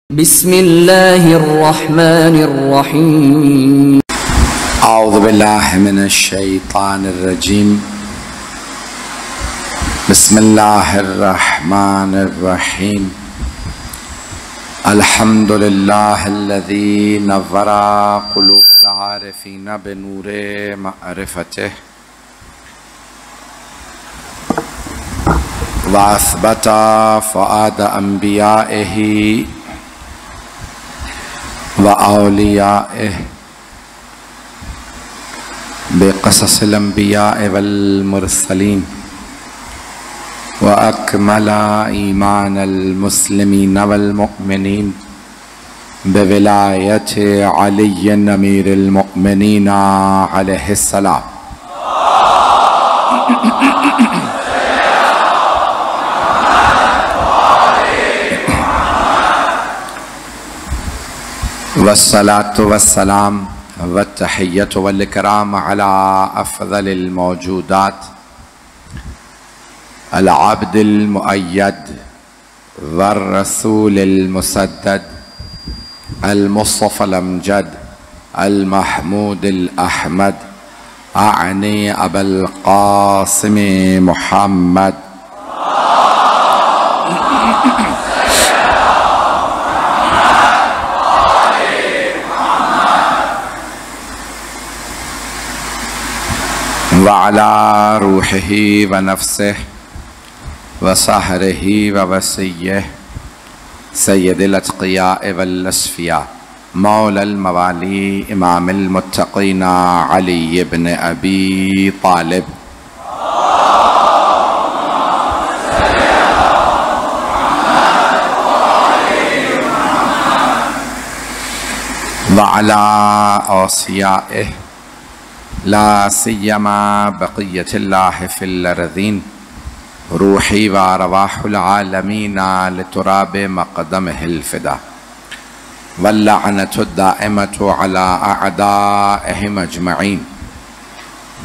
बिस्मिल्लाहिर्रहमानिर्रहीम। औज़ु बिल्लाहि मिनश्शैतानिर्रजीम। बिस्मिल्लाहिर्रहमानिर्रहीम। अल्हम्दुलिल्लाहिल्लज़ी नव्वरा क़ुलूबल आरिफ़ीन बिनूरे मअरिफ़तिह व असबता फ़ुआद अंबियाइही व औलियाइह बेक़ससिल अंबियाइ वल मुरसलीन व अकमला ईमानल मुस्लिमीन वल मुअमिनीन बिविलायति अलिय्यिन अमीरिल मुअमिनीन अलैहिस्सलाम। वस्सलातु वस्सलाम वत्तहिय्यतु वल इकराम अला अफ़ज़लिल मौजूदात अल अब्दिल मुअय्यद वर रसूलिल मुसद्दद अल मुस्तफ़ल अमजद अल महमूदिल अहमद आने अबुल क़ासिम मुहम्मद व अला रूहिही व नफ्सिही व सहरिही व वसिय्यिही सय्यदिल अत्क़ियाए वल अस्फ़िया मौलल मवाली इमामिल मुत्तक़ीन अली इब्न अबी तालिब व अला औसियाइही ला सिय्यमा बक़िय्यतिल्लाहि फिल अर्ज़ीन रूही व अरवाहुल आलमीन लितुराबि मक़दमिहिल फ़िदा वल्लअनतु दाइमतु अला अअदाइहिम अजमईन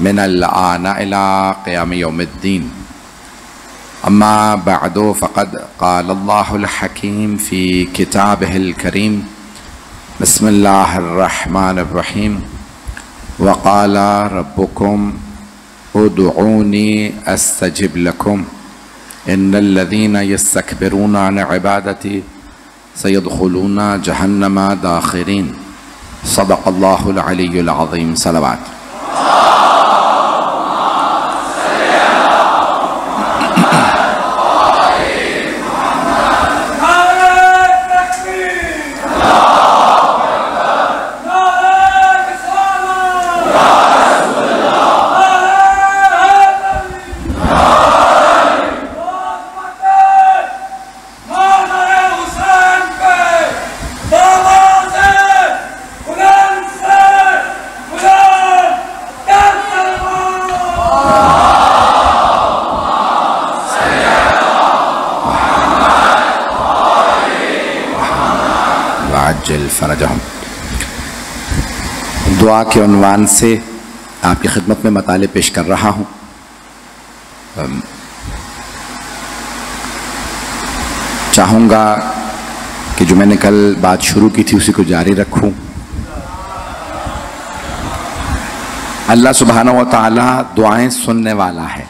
मिनल आन इला क़ियाम यौमिद्दीन। अम्मा बअदु फ़क़द क़ालल्लाहुल हकीम फ़ी किताबिहिल करीम बिस्मिल्लाहिर्रहमानिर्रहीम वक़ाल रब्बुकुम उदऊनी अस्तजिब लकुम इन्नल्लज़ीना यस्तकबिरूना अन इबादती सयदखुलून जहन्नम दाखिरीन। सदक़ल्लाहुल अलियुल अज़ीम। सलवात। फ़रजहुम। दुआ के उन्वान से आपकी खिदमत में मताले पेश कर रहा हूँ। चाहूँगा कि जो मैंने कल बात शुरू की थी उसी को जारी रखूँ। अल्लाह सुब्हानहू व तआला दुआएं सुनने वाला है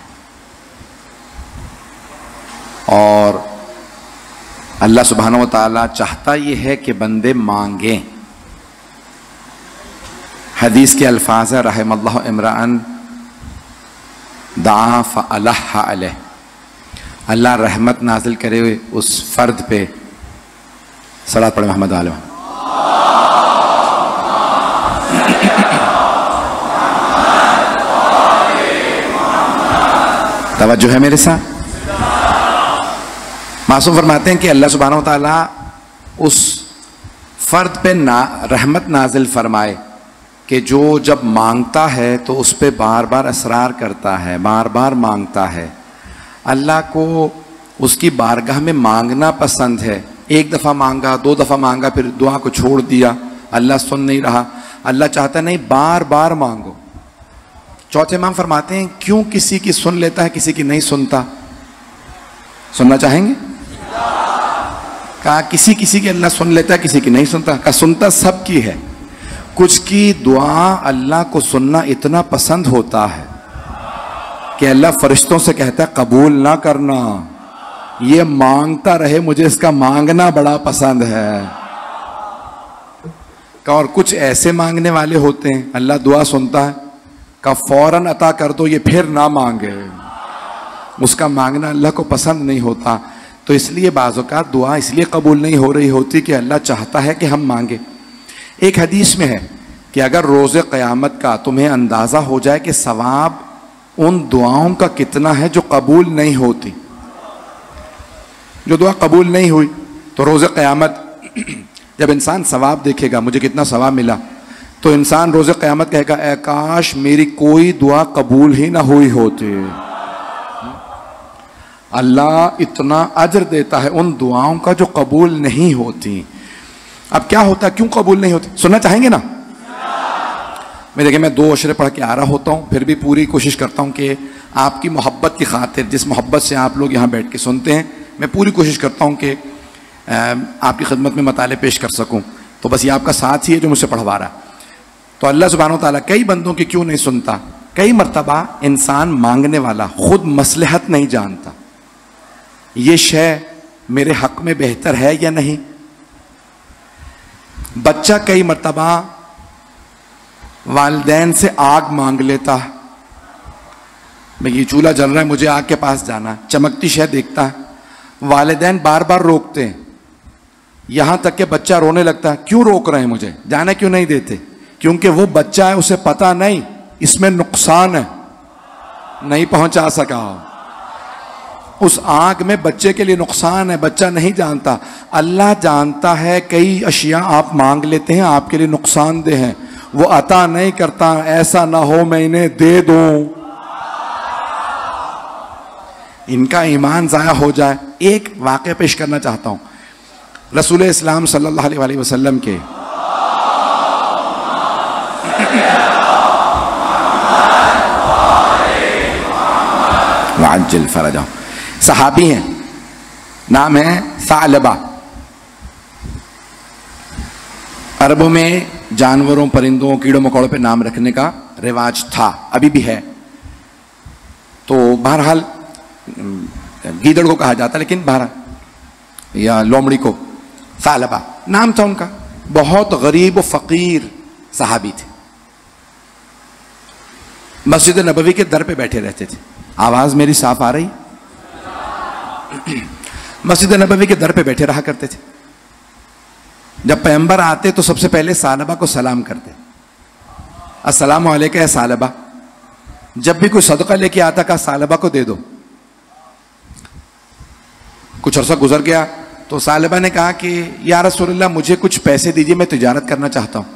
और अल्लाह सुब्हानहू व तआला चाहता ये है कि बंदे मांगें। हदीस के अल्फाज है रहमल्लाहु इम्राअन दआ फ़अलह अलैह। अल्लाह रहमत नाजिल करे उस फर्द पे। सलात पढ़े मोहम्मद आले। तवज्जो है मेरे साथ। मासूम फरमाते हैं कि अल्लाह सुब्हानहू व तआला उस फर्द पे रहमत नाजिल फरमाए कि जो जब मांगता है तो उस पे बार बार असरार करता है, बार बार मांगता है। अल्लाह को उसकी बारगाह में मांगना पसंद है। एक दफ़ा मांगा, दो दफ़ा मांगा, फिर दुआ को छोड़ दिया, अल्लाह सुन नहीं रहा। अल्लाह चाहता नहीं, बार बार मांगो। चौथे इमाम फरमाते हैं क्यों किसी की सुन लेता है, किसी की नहीं सुनता? सुनना चाहेंगे? कहा किसी किसी की अल्लाह सुन लेता है, किसी की नहीं सुनता। कहा सुनता सबकी है, कुछ की दुआ अल्लाह को सुनना इतना पसंद होता है कि अल्लाह फरिश्तों से कहता है कबूल ना करना, ये मांगता रहे, मुझे इसका मांगना बड़ा पसंद है। और कुछ ऐसे मांगने वाले होते हैं अल्लाह दुआ सुनता है, का फौरन अता कर दो, ये फिर ना मांगे, उसका मांगना अल्लाह को पसंद नहीं होता। तो इसलिए बाज़ औक़ात दुआ इसलिए कबूल नहीं हो रही होती कि अल्लाह चाहता है कि हम मांगे। एक हदीस में है कि अगर रोज़े क़यामत का तुम्हें अंदाज़ा हो जाए कि सवाब उन दुआओं का कितना है जो कबूल नहीं होती, जो दुआ कबूल नहीं हुई, तो रोज़े क़यामत जब इंसान सवाब देखेगा मुझे कितना सवाब मिला, तो इंसान रोज़े क़यामत कहेगा ऐ काश मेरी कोई दुआ कबूल ही ना हुई होती। अल्लाह इतना अजर देता है उन दुआओं का जो कबूल नहीं होती। अब क्या होता, क्यों कबूल नहीं होती, सुनना चाहेंगे ना? मैं देखिए, मैं 2 अशरे पढ़ के आ रहा होता हूँ, फिर भी पूरी कोशिश करता हूँ कि आपकी मोहब्बत की खातिर, जिस मोहब्बत से आप लोग यहाँ बैठ के सुनते हैं, मैं पूरी कोशिश करता हूँ कि आपकी खिदमत में मताले पेश कर सकूँ। तो बस ये आपका साथ ही है जो मुझसे पढ़वा रहा। तो अल्लाह सुब्हानहू तआला कई बंदों की क्यों नहीं सुनता, कई मरतबा इंसान मांगने वाला खुद मसलहत नहीं जानता, ये शय मेरे हक में बेहतर है या नहीं। बच्चा कई मरतबा वालिदैन से आग मांग लेता है, मैं ये चूल्हा जल रहा है मुझे आग के पास जाना है, चमकती शय देखता है, वालिदैन बार बार रोकते हैं, यहां तक कि बच्चा रोने लगता है, क्यों रोक रहे हैं मुझे, जाने क्यों नहीं देते? क्योंकि वो बच्चा है, उसे पता नहीं इसमें नुकसान है, नहीं पहुंचा सका। उस आग में बच्चे के लिए नुकसान है, बच्चा नहीं जानता। अल्लाह जानता है कई अशिया आप मांग लेते हैं आपके लिए नुकसानदेह हैं, वो अता नहीं करता, ऐसा ना हो मैं इन्हें दे दूं, इनका ईमान ज़ाया हो जाए। एक वाक़या पेश करना चाहता हूं, रसूल इस्लाम सल्लल्लाहु अलैहि वसल्लम के वाज्जिल फरजा सहाबी हैं, नाम है सालबा। अरबों में जानवरों, परिंदों, कीड़ों मकोड़ों पे नाम रखने का रिवाज था, अभी भी है। तो बहरहाल गीदड़ को कहा जाता, लेकिन बहरहाल या लोमड़ी को सालबा नाम था उनका। बहुत गरीब व फकीर सहाबी थे, मस्जिद नबवी के दर पे बैठे रहते थे। आवाज मेरी साफ आ रही? मस्जिद नबवी के दर पे बैठे रहा करते थे। जब पैगंबर आते तो सबसे पहले सालबा को सलाम करते, अस्सलामु अलैका या सालबा। जब भी कोई सदका लेके आता कहा सालबा को दे दो। कुछ अर्सा गुजर गया तो सालबा ने कहा कि या रसूलल्लाह मुझे कुछ पैसे दीजिए, मैं तिजारत करना चाहता हूं।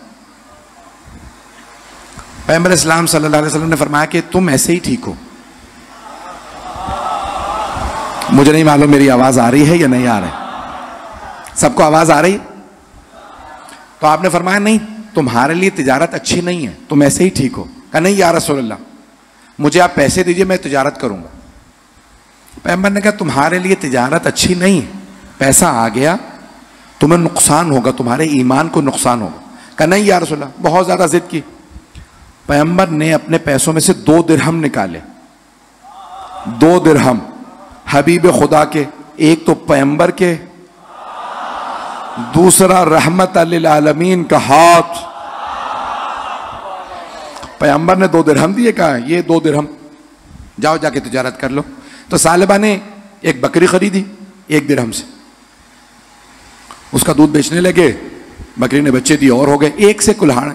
पैगंबर इस्लाम सल्लल्लाहु अलैहि वसल्लम ने फरमाया कि तुम ऐसे ही ठीक हो, मुझे नहीं मालूम मेरी आवाज आ रही है या नहीं आ रही, सबको आवाज आ रही? तो आपने फरमाया नहीं, तुम्हारे लिए तिजारत अच्छी नहीं है, तुम ऐसे ही ठीक हो। कहा नहीं या रसूलल्लाह मुझे आप पैसे दीजिए, मैं तिजारत करूंगा। पैगंबर ने कहा तुम्हारे लिए तिजारत अच्छी नहीं है, पैसा आ गया तुम्हें नुकसान होगा, तुम्हारे ईमान को नुकसान होगा। कहा नहीं या रसूलल्लाह, बहुत ज्यादा जिद की। पैगंबर ने अपने पैसों में से 2 दिरहम निकाले, 2 दिरहम हबीब खुदा के, एक तो पैगंबर के, दूसरा रहमत लिल आलमीन का हाथ। पैगंबर ने 2 दिरहम दिए, कहा ये 2 दिरहम जाओ जाके तिजारत कर लो। तो सालिबा ने एक बकरी खरीदी 1 दिरहम से, उसका दूध बेचने लगे, बकरी ने बच्चे दिए और हो गए। एक से कुल्हाड़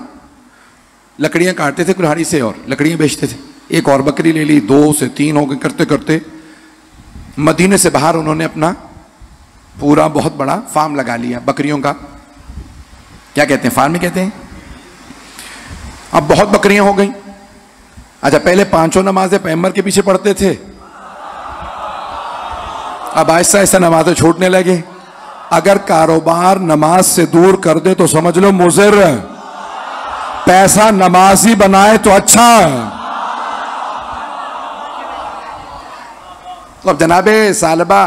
लकड़ियां काटते थे कुल्हाड़ी से और लकड़ियां बेचते थे, एक और बकरी ले ली, 2 से 3 हो गए। करते करते मदीने से बाहर उन्होंने अपना पूरा बहुत बड़ा फार्म लगा लिया बकरियों का, क्या कहते हैं, फार्म ही कहते हैं। अब बहुत बकरियां हो गई। अच्छा पहले 5 नमाजें पैगंबर के पीछे पढ़ते थे, अब आहिस्ता आहिस्ता नमाजें छूटने लगे। अगर कारोबार नमाज से दूर कर दे तो समझ लो मुज़िर, पैसा नमाजी बनाए तो अच्छा। तो अब जनाबे सालबा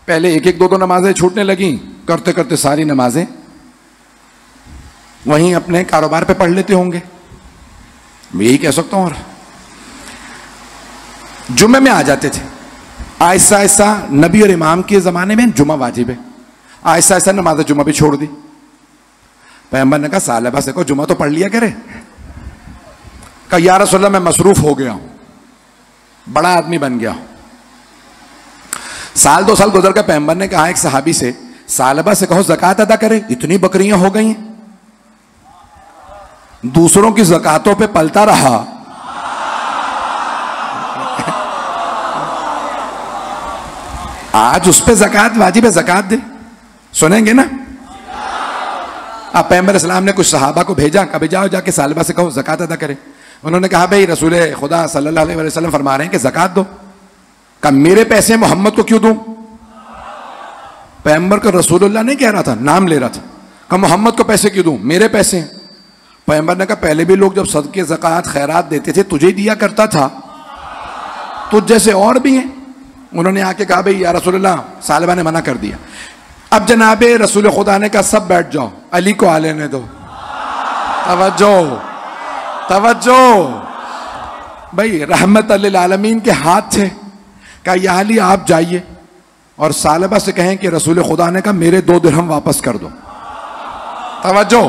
पहले एक एक दो दो नमाजें छूटने लगी, करते करते सारी नमाजें वहीं अपने कारोबार पे पढ़ लेते होंगे, मैं यही कह सकता हूं। और जुम्मे में आ जाते थे, आहिस्ता आहिस्ता नबी और इमाम के ज़माने में जुम्मा वाजिब है, आहिस्ता आहिस्ता नमाज जुम्मा भी छोड़ दी। पैगंबर ने कहा सालबा से कहो जुम्मा तो पढ़ लिया करे। कहा या रसूलल्लाह मैं मसरूफ हो गया हूं, बड़ा आदमी बन गया हूं। साल 2 साल गुजर कर पैगंबर ने कहा एक सहाबी से, सालबा से कहो ज़कात अदा करे, इतनी बकरियां हो गई हैं। दूसरों की ज़कातों पे पलता रहा, आज उस पे ज़कात वाजिब है, ज़कात दे। सुनेंगे ना? अब पैगंबर इस्लाम ने कुछ सहाबा को भेजा, कभी जाओ जाके सालबा से कहो ज़कात अदा करे। उन्होंने कहा भाई रसूल खुदा सल्लल्लाहु अलैहि वसल्लम फरमा रहे हैं कि ज़कात दो। कहा मेरे पैसे मोहम्मद को क्यों दूं? पैगंबर को रसूलुल्लाह नहीं कह रहा था, नाम ले रहा था। कहा मोहम्मद को पैसे क्यों दूं, मेरे पैसे हैं। पैगंबर ने कहा पहले भी लोग जब सदके ज़कात खैरात देते थे तुझे दिया करता था, तुझ जैसे और भी हैं। उन्होंने आके कहा भाई या रसूलुल्लाह, सालबा ने मना कर दिया। अब जनाबे रसूल खुदा ने कहा सब बैठ जाओ, अली को आ लेने दो। तवज्जो तवज्जो, भाई रहमत लिल आलमीन के हाथ थे। कहा या अली आप जाइए और सालबा से कहें कि रसूल खुदा ने कहा मेरे 2 दिरहम वापस कर दो। तवज्जो,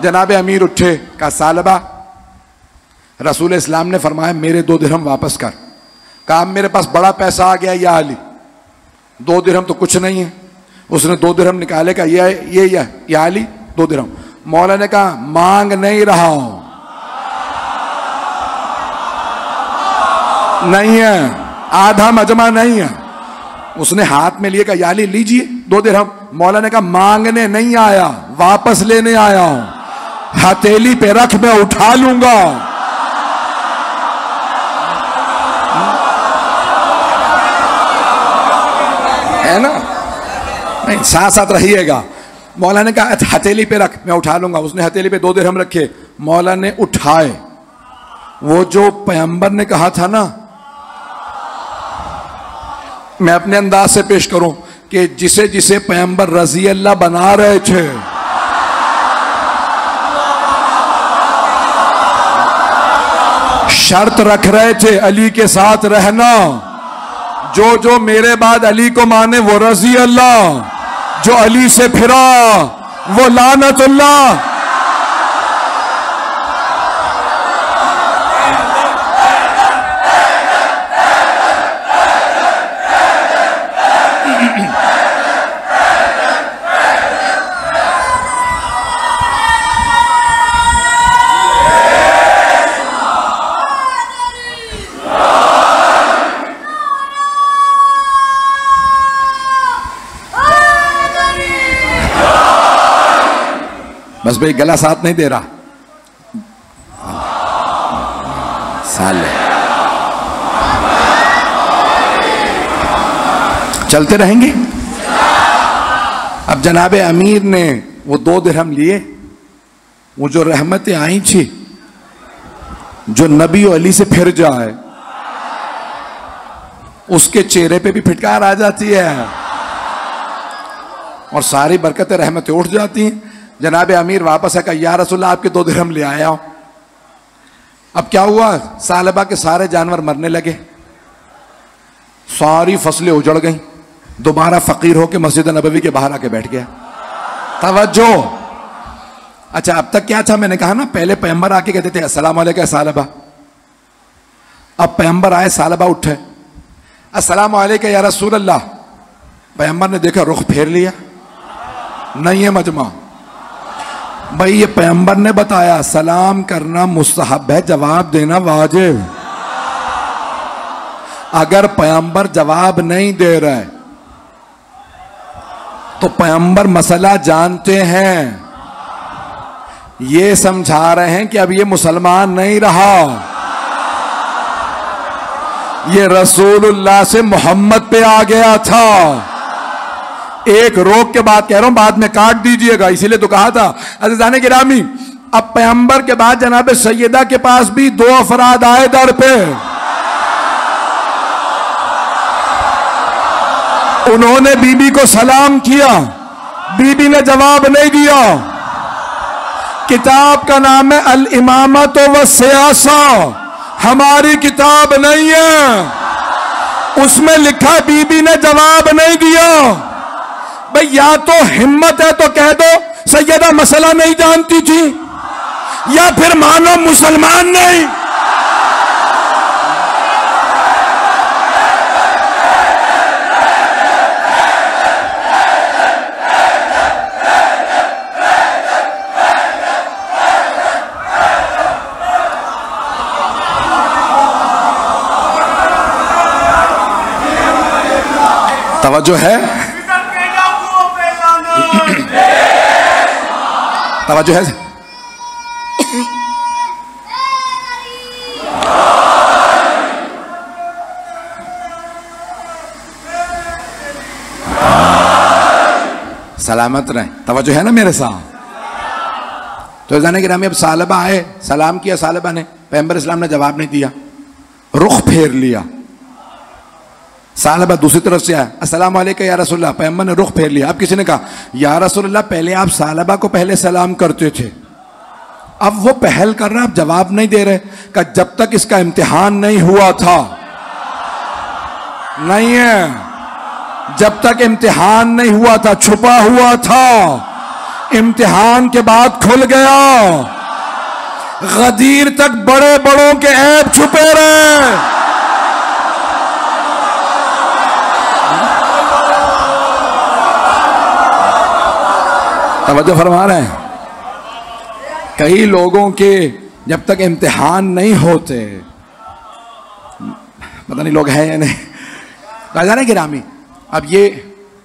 जनाबे अमीर उठे, कहा सालबा रसूल इस्लाम ने फरमाया मेरे 2 दिरहम वापस कर। कहा मेरे पास बड़ा पैसा आ गया या अली, 2 दिरहम तो कुछ नहीं है। उसने 2 दिरहम निकाले, का ये या अली 2 दिरहम। मौला ने कहा मांग नहीं रहा हूं, नहीं है, आधा मजमा नहीं है। उसने हाथ में लिए, कहा या अली लीजिए 2 दिरहम। मौला ने कहा मांगने नहीं आया, वापस लेने आया हूं, हथेली पे रख मैं उठा लूंगा। है ना? नहीं, साथ साथ रहिएगा। मौला ने कहा हथेली पे रख मैं उठा लूंगा। उसने हथेली पे 2 दिरहम रखे, मौला ने उठाए। वो जो पैगंबर ने कहा था ना, मैं अपने अंदाज से पेश करूं कि जिसे जिसे पैगंबर रजी अल्लाह बना रहे थे, शर्त रख रहे थे अली के साथ रहना, जो जो मेरे बाद अली को माने वो रजी अल्लाह, जो अली से फिरा वो लानतुल्लाह। बस भाई गला साथ नहीं दे रहा, साले चलते रहेंगे। अब जनाबे अमीर ने वो 2 दिरहम लिए, वो जो रहमतें आई थी, जो नबी और अली से फिर जाए, उसके चेहरे पे भी फिटकार आ जाती है और सारी बरकतें रहमतें उठ जाती हैं। जनाबे अमीर वापस है, कहा या रसूलल्लाह आपके 2 दिरहम ले आया हूं। अब क्या हुआ, सालबा के सारे जानवर मरने लगे, सारी फसलें उजड़ गईं। दोबारा फकीर होके मस्जिद नबवी के बाहर आके बैठ गया। तवज्जो। अच्छा अब तक क्या था, मैंने कहा ना पहले पैगंबर आके कहते थे अस्सलाम वालेकुम सालबा। अब पैगंबर आए, सालबा उठे, अस्सलाम वालेकुम या रसूल अल्लाह। पैगंबर ने देखा, रुख फेर लिया, नहीं है मजमा। भाई ये पैगंबर ने बताया सलाम करना मुस्तहब है, जवाब देना वाजिब। अगर पैगंबर जवाब नहीं दे रहे तो पैगंबर मसला जानते हैं, ये समझा रहे हैं कि अब ये मुसलमान नहीं रहा, ये रसूलुल्लाह से मोहम्मद पे आ गया था। एक रोक के बाद कह रहा हूं, बाद में काट दीजिएगा, इसीलिए तो कहा था अज़ीज़ाने गिरामी। अब पैगंबर के बाद जनाब सैयदा के पास भी 2 अफराद आए दर पे। उन्होंने बीबी को सलाम किया, बीबी ने जवाब नहीं दिया। किताब का नाम है अल इमामत व सियासा, हमारी किताब नहीं है। उसमें लिखा बीबी ने जवाब नहीं दिया। भाई या तो हिम्मत है तो कह दो सैयदा मसला नहीं जानती थी, या फिर मानो मुसलमान नहीं। तवज्जो है, तवज्जो है। सलामत रहे, तवज्जो है ना मेरे साथ। तो जाने कि अब सालबा आए, सलाम किया सालबा ने, पैगंबर इस्लाम ने जवाब नहीं दिया, रुख फेर लिया। सालबा दूसरी तरफ से आया, अस्सलाम वालेकुम या रसूलल्लाह, पैगंबर ने रुख फेर लिया। अब किसी ने कहा या रसूलल्लाह पहले आप सालबा को पहले सलाम करते थे, अब वो पहल कर रहा, आप जवाब नहीं दे रहे। कहा जब तक इसका इम्तिहान नहीं हुआ था, नहीं है, जब तक इम्तिहान नहीं हुआ था, छुपा हुआ था, इम्तिहान के बाद खुल गया। गदीर तक बड़े बड़ों के ऐब छुपे रहे। तवज्जो फरमा रहे हैं। कई लोगों के जब तक इम्तिहान नहीं होते, पता नहीं लोग हैं या नहीं, राजाने गिरामी, अब ये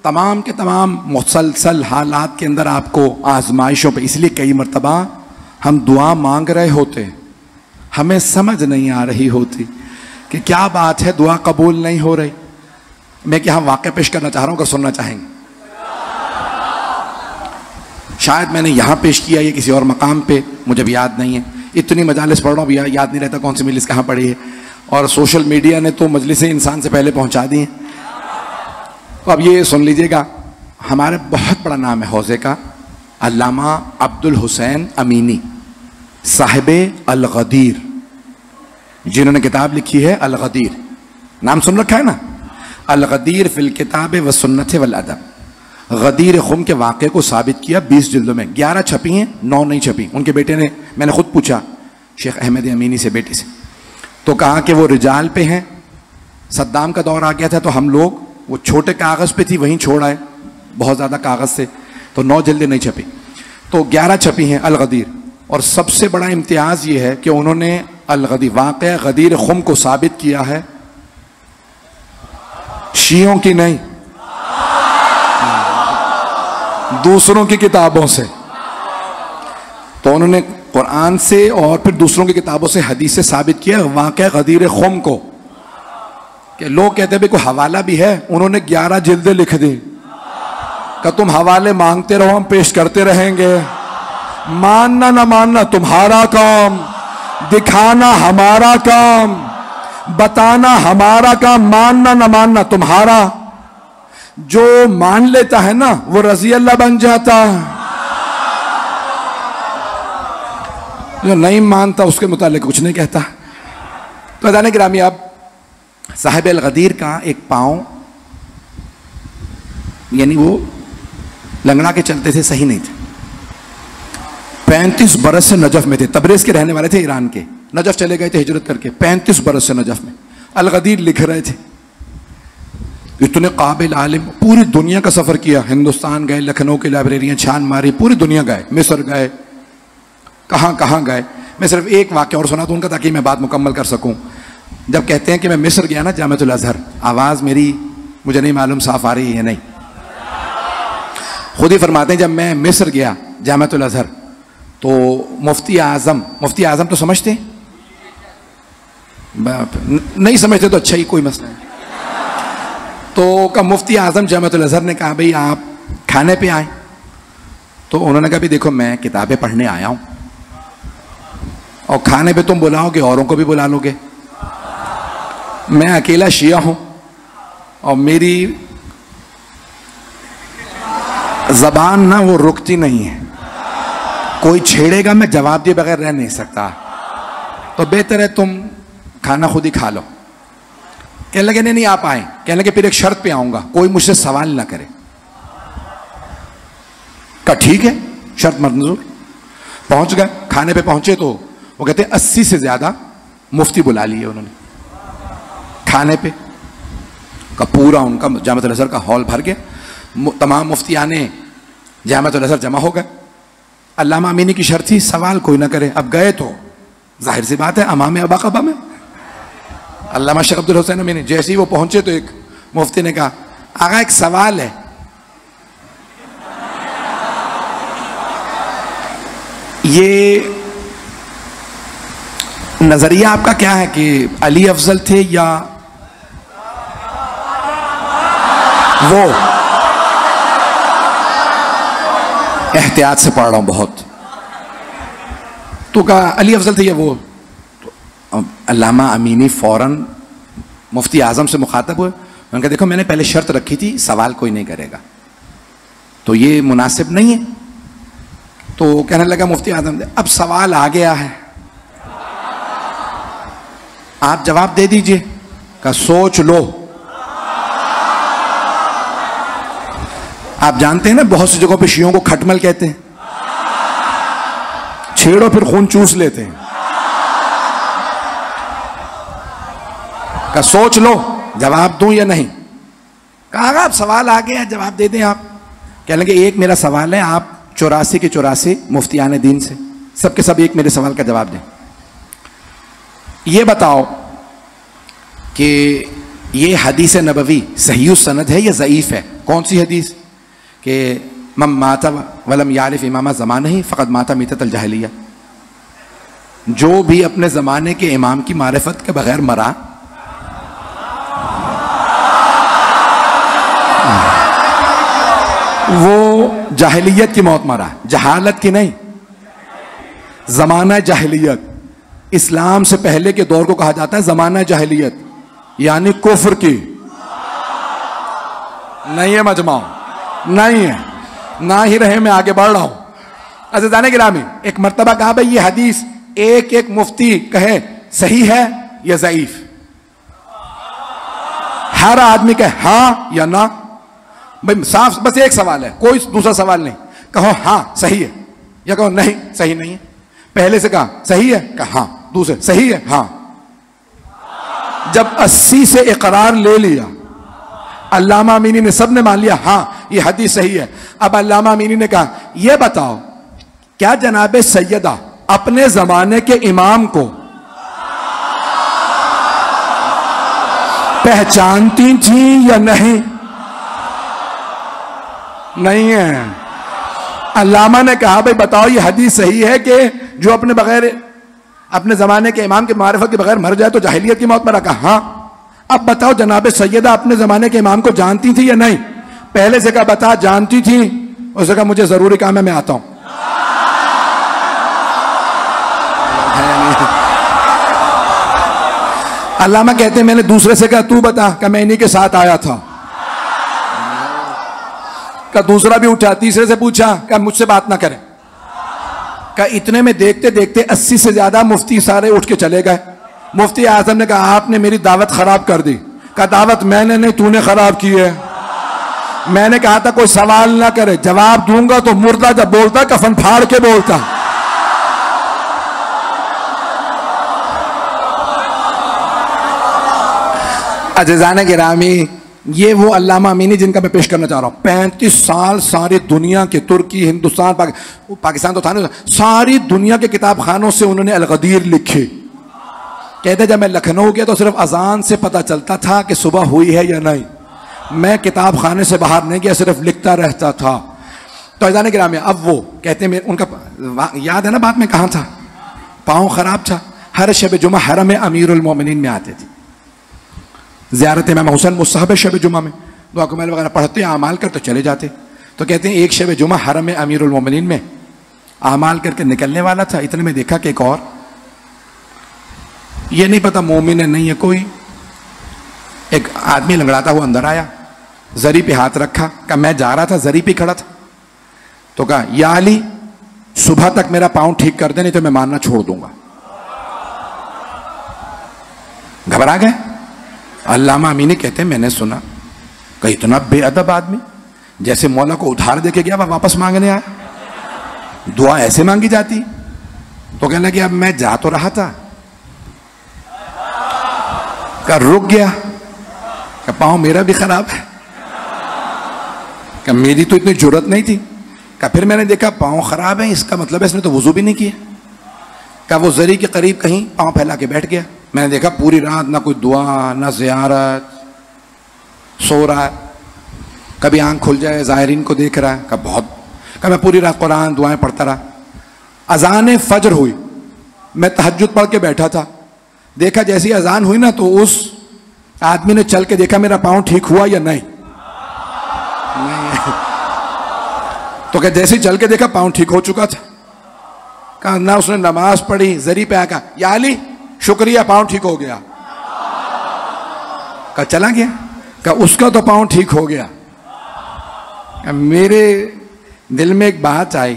तमाम के तमाम मुसलसल हालात के अंदर आपको आजमाइशों पे, इसलिए कई मर्तबा हम दुआ मांग रहे होते, हमें समझ नहीं आ रही होती कि क्या बात है, दुआ कबूल नहीं हो रही। मैं क्या वाक़या पेश करना चाह रहा हूँ, अगर सुनना चाहेंगे। शायद मैंने यहाँ पेश किया, ये किसी और मकाम पे, मुझे भी याद नहीं है। इतनी मजालिस पढ़ रहा हूँ, याद नहीं रहता कौन सी मजलिस कहाँ पढ़ी है। और सोशल मीडिया ने तो मजलिस इंसान से पहले पहुँचा दी हैं। तो अब ये सुन लीजिएगा, हमारे बहुत बड़ा नाम है हौज़े का, अल्लामा अब्दुल हुसैन अमीनी साहिबे अल-गदीर, जिन्होंने किताब लिखी है अल-गदीर, नाम सुन रखा है ना, अल-गदीर फिल किताब व सुन्नत वल अदब। गदीर खुम के वाक़े को साबित किया 20 जिल्दों में, 11 छपी हैं, 9 नहीं छपी। उनके बेटे ने, मैंने खुद पूछा शेख अहमद अमीनी से, बेटे से, तो कहा कि वो रिजाल पे हैं, सद्दाम का दौर आ गया था तो हम लोग वो छोटे कागज़ पे थी वहीं छोड़ आए, बहुत ज़्यादा कागज़ से, तो 9 जिल्दें नहीं छपी, तो 11 छपी हैं अल-गदीर। और सबसे बड़ा इम्तियाज़ ये है कि उन्होंने अल-गदीर वाक़या गदीर खुम को साबित किया है, शियों की नहीं, दूसरों की किताबों से। तो उन्होंने कुरान से और फिर दूसरों की किताबों से, हदीस से साबित किया वाक़या गदीर खुम को। कि लोग कहते हैं कोई हवाला भी है, उन्होंने 11 जिल्दें लिख दी, कि तुम हवाले मांगते रहो, हम पेश करते रहेंगे, मानना ना मानना तुम्हारा काम, दिखाना हमारा काम, बताना हमारा काम, मानना ना मानना तुम्हारा। जो मान लेता है ना वो रज़ी अल्लाह बन जाता है, जो नहीं मानता उसके मुतालिक कुछ नहीं कहता। तो अदाने गिरामी, अब साहिब अल-गदीर का एक पाँव, यानी वो लंगड़ा के चलते थे, सही नहीं थे। 35 बरस से नजफ में थे, तबरेज़ के रहने वाले थे, ईरान के, नजफ चले गए थे हिजरत करके, 35 बरस से नजफ में अल-गदीर लिख रहे थे। इतने काबिल आलिम, पूरी दुनिया का सफ़र किया, हिंदुस्तान गए, लखनऊ की लाइब्रेरियाँ छान मारी, पूरी दुनिया गए, मिस्र गए, कहाँ कहाँ गए। मैं सिर्फ एक वाक़या और सुना दूँ उनका, ताकि मैं बात मुकम्मल कर सकूँ। जब कहते हैं कि मैं मिस्र गया ना, जामिअतुल अज़हर, आवाज़ मेरी मुझे नहीं मालूम साफ़ आ रही है या नहीं, खुद ही फरमाते हैं जब मैं मिस्र गया जामिअतुल अज़हर, तो मुफ्ती आज़म तो समझते हैं, नहीं समझते तो अच्छा ही, कोई मसला नहीं। तो का मुफ्ती आज़म जामिअतुल अज़हर ने कहा भाई आप खाने पे आए, तो उन्होंने कहा भी देखो मैं किताबें पढ़ने आया हूँ, और खाने पे तुम बुलाओगे औरों को भी बुला लोगे, मैं अकेला शिया हूँ और मेरी जबान ना वो रुकती नहीं है, कोई छेड़ेगा मैं जवाब दिए बगैर रह नहीं सकता, तो बेहतर है तुम खाना खुद ही खा लो। कहने लगे नहीं आप आए, कहने लगे फिर एक शर्त पे आऊंगा, कोई मुझसे सवाल ना करे। कहा ठीक है, शर्त मंजूर। पहुंच गए, खाने पे पहुंचे तो वो कहते 80 से ज्यादा मुफ्ती बुला लिए उन्होंने खाने पे। का पूरा उनका जामिअतुल अज़हर का हॉल भर गया, तमाम मुफ्तियाने जामिअतुल अज़हर जमा हो गए। अल्लामा अमीनी की शर्त थी सवाल कोई ना करे। अब गए तो जाहिर सी बात है अमाम अबा कबा में अल्लामा शेख अब्दुल हुसैन अमीनी। जैसे ही वो पहुंचे तो एक मुफ्ती ने कहा आगा एक सवाल है, ये नजरिया आपका क्या है कि अली अफजल थे या वो? एहतियात से पढ़ रहा हूं बहुत। तो कहा अली अफजल थे या वो? तो अल्लामा अमीनी फौरन मुफ्ती आजम से मुखातब हुए। उन्होंने कहा देखो मैंने पहले शर्त रखी थी सवाल कोई नहीं करेगा, तो ये मुनासिब नहीं है। तो कहने लगा मुफ्ती आजम अब सवाल आ गया है, आप जवाब दे दीजिए। का सोच लो। आप जानते हैं ना बहुत सी जगहों पे शियों को खटमल कहते हैं, छेड़ो फिर खून चूस लेते हैं। का सोच लो जवाब दूं या नहीं। कहा आप सवाल आ गया जवाब दे दें आप। कहने लगे एक मेरा सवाल है, आप 84 के 84 मुफ्तियान दीन से सबके सब एक मेरे सवाल का जवाब दें। ये बताओ कि ये हदीस नबवी सही सनद है या ज़ईफ़ है? कौन सी हदीस? कि मम माता वलम यारिफ इमामा ज़माना ही फ़क़द माता मीततल जाहिलिया। जो भी अपने ज़माने के इमाम की मारिफत के बगैर मरा वो जाहिलियत की मौत मरा, जहालत की नहीं। ज़माना जाहिलियत, इस्लाम से पहले के दौर को कहा जाता है ज़माना जाहिलियत, यानी कुफ्र की। नहीं है मजमा, नहीं है, ना ही रहे, मैं आगे बढ़ रहा हूं। अज़ीज़ाने गिरामी, एक मर्तबा कहा भाई ये हदीस एक एक मुफ्ती कहे सही है या ज़ईफ़। हर आदमी कहे हाँ या ना। भाई साफ, बस एक सवाल है, कोई दूसरा सवाल नहीं। कहो हाँ सही है या कहो नहीं सही नहीं है। पहले से कहा सही है, कहा हाँ, दूसरे सही है, हाँ। जब 80 से इकरार ले लिया, अल्लामा अमीनी ने सबने मान लिया हाँ ये हदीस सही है। अब अल्लामा अमीनी ने कहा यह बताओ क्या जनाबे सैयदा अपने जमाने के इमाम को पहचानती थी या नहीं? नहीं है। अल्लामा ने कहा भाई बताओ ये हदीस सही है कि जो अपने बगैर अपने जमाने के इमाम के मारिफत के बगैर मर जाए तो जाहिलियत की मौत मरा? कहा हाँ। अब बताओ जनाबे सैयदा अपने जमाने के इमाम को जानती थी या नहीं? पहले से कहा बता जानती थी, उसने कहा मुझे जरूरी काम है मैं आता हूं। अल्लामा कहते हैं मैंने दूसरे से कहा तू बता, क्या मैं इन्हीं के साथ आया था। का दूसरा भी उठा, तीसरे से पूछा, क्या मुझसे बात ना करें। का इतने में देखते देखते 80 से ज्यादा मुफ्ती सारे उठ के चले गए। मुफ्ती आजम ने कहा आपने मेरी दावत खराब कर दी। कहा दावत मैंने नहीं तूने खराब की है। मैंने कहा था कोई सवाल ना करे, जवाब दूंगा तो मुर्दा जब बोलता कफन फाड़ के बोलता। अज़ीज़ाने गिरामी, ये वो अल्लामा अमीनी जिनका मैं पेश करना चाह रहा हूँ। 35 साल सारी दुनिया के, तुर्की, हिंदुस्तान, पाकिस्तान तो था नहीं, सारी दुनिया के किताब खानों से उन्होंने अल-गदीर लिखी। कहते जब मैं लखनऊ गया तो सिर्फ अजान से पता चलता था कि सुबह हुई है या नहीं। मैं किताब खाने से बाहर नहीं गया, सिर्फ लिखता रहता था। तो अज़ीज़ाने गिरामी, अब वो कहते हैं उनका याद है ना बात में कहाँ था, पाँव खराब था, हर शब जुमा हरम अमीरुल मोमिनीन में आते थे। ज़ियारत इमाम हुसैन मुस्तहब शब जुमा में दुआ कुमैल वगैरह पढ़ते आमाल करते चले जाते। तो कहते हैं एक शब जुमा हरम अमीरुल मोमिनीन में आमाल करके निकलने वाला था। इतने में देखा कि एक और, ये नहीं पता मोमिन है नहीं है कोई, एक आदमी लंगड़ाता हुआ अंदर आया, जरी पे हाथ रखा। कहा मैं जा रहा था, जरी पे खड़ा था। तो कहा या अली सुबह तक मेरा पांव ठीक कर दे, नहीं तो मैं मानना छोड़ दूंगा। घबरा गए। अल्लामा अमीनी कहते हैं मैंने सुना कि इतना बेअदब आदमी, जैसे मौला को उधार देके गया वह वापस मांगने आया, दुआ ऐसे मांगी जाती। तो कहने लगे अब मैं जा तो रहा था, का रुक गया, का पांव मेरा भी खराब है, का मेरी तो इतनी जरूरत नहीं थी, का फिर मैंने देखा पांव खराब है, इसका मतलब है इसने तो वुजू भी नहीं किया। का वो जरी के करीब कहीं पांव फैला के बैठ गया। मैंने देखा पूरी रात ना कोई दुआ ना ज़ियारत, सो रहा है, कभी आंख खुल जाए ज़ाहिरीन को देख रहा है। का बहुत का मैं पूरी रात कुरान दुआएं पढ़ता रहा। अजान फजर हुई, मैं तहज्जुद पढ़ के बैठा था, देखा जैसी अजान हुई ना तो उस आदमी ने चल के देखा मेरा पांव ठीक हुआ या नहीं। तो क्या जैसे ही चल के देखा पांव ठीक हो चुका था। कहा ना उसने नमाज पढ़ी, जरी पे आका या अली शुक्रिया पांव ठीक हो गया। कहा चला गया। कहा उसका तो पांव ठीक हो गया। मेरे दिल में एक बात आई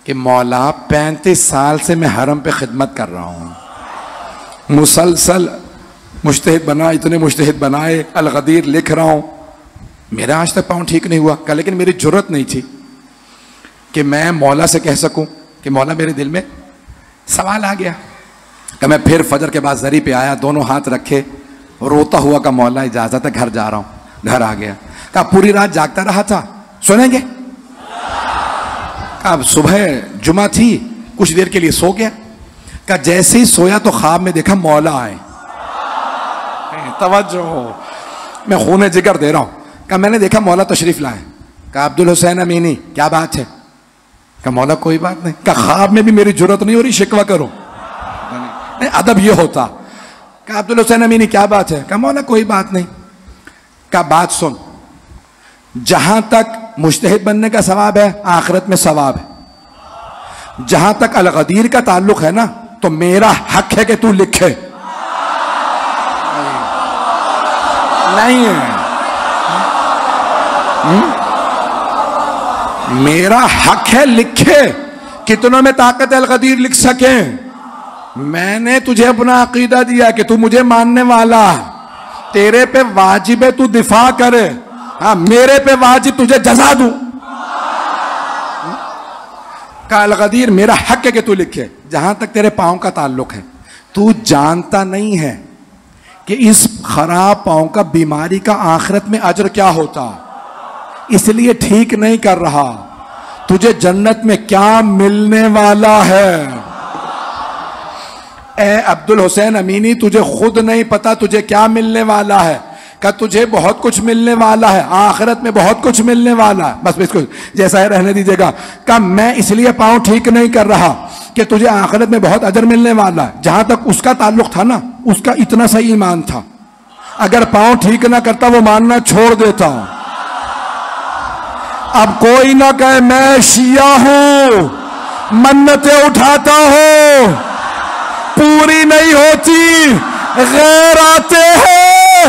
कि मौला 35 साल से मैं हरम पे खिदमत कर रहा हूँ, मुसलसल मुज्तहिद बना, इतने मुज्तहिद बनाए, अल-गदीर लिख रहा हूँ, मेरा आज तक पाँव ठीक नहीं हुआ। कहा लेकिन मेरी जरूरत नहीं थी कि मैं मौला से कह सकूं कि मौला मेरे दिल में सवाल आ गया। कि मैं फिर फजर के बाद जरी पे आया, दोनों हाथ रखे, रोता हुआ का मौला इजाजत है घर जा रहा हूं। घर आ गया। कहा पूरी रात जागता रहा था, सुनेंगे? कहा सुबह जुमा थी, कुछ देर के लिए सो गया। कहा जैसे ही सोया तो ख्वाब में देखा मौला आए। तवज्जो, मैं खूने जिगर दे रहा हूं। कहा मैंने देखा मौला तशरीफ लाए। कहा अब्दुल हुसैन अमीनी क्या बात है? कहा मौला कोई बात नहीं। कहा ख्वाब में भी मेरी जरूरत नहीं हो रही, शिकवा करो। नहीं, अदब ये होता। कहा अब्दुल हुसैन अमीनी क्या बात है? कहा मौला कोई बात नहीं। कहा बात सुन, जहां तक मुज्तहिद बनने का सवाब है आखिरत में सवाब है, जहां तक अल-गदीर का ताल्लुक है ना तो मेरा हक है कि तू लिखे। नहीं है, मेरा हक है लिखे। कितनों में ताकत अल-गदीर लिख सके। मैंने तुझे अपना अकीदा दिया कि तू मुझे मानने वाला, तेरे पे वाजिब है तू दिफा करे, हाँ मेरे पे वाजिब तुझे जजा दूं। का अल-गदीर मेरा हक है कि तू लिखे। जहां तक तेरे पांव का ताल्लुक है, तू जानता नहीं है कि इस खराब पांव का बीमारी का आखिरत में अजर क्या होता, इसलिए ठीक नहीं कर रहा। तुझे जन्नत में क्या मिलने वाला है। ए अब्दुल हुसैन अमीनी तुझे खुद नहीं पता तुझे क्या मिलने वाला है। का तुझे बहुत कुछ मिलने वाला है, आखिरत में बहुत कुछ मिलने वाला है, बस इसको जैसा है रहने दीजिएगा। का मैं इसलिए पांव ठीक नहीं कर रहा कि तुझे आखिरत में बहुत अजर मिलने वाला है। जहां तक उसका ताल्लुक था ना, उसका इतना सही ईमान था, अगर पांव ठीक ना करता वो मानना छोड़ देता। अब कोई ना कहे मैं शिया हूं, मन्नतें उठाता हूं, पूरी नहीं होती, गैर आते हैं,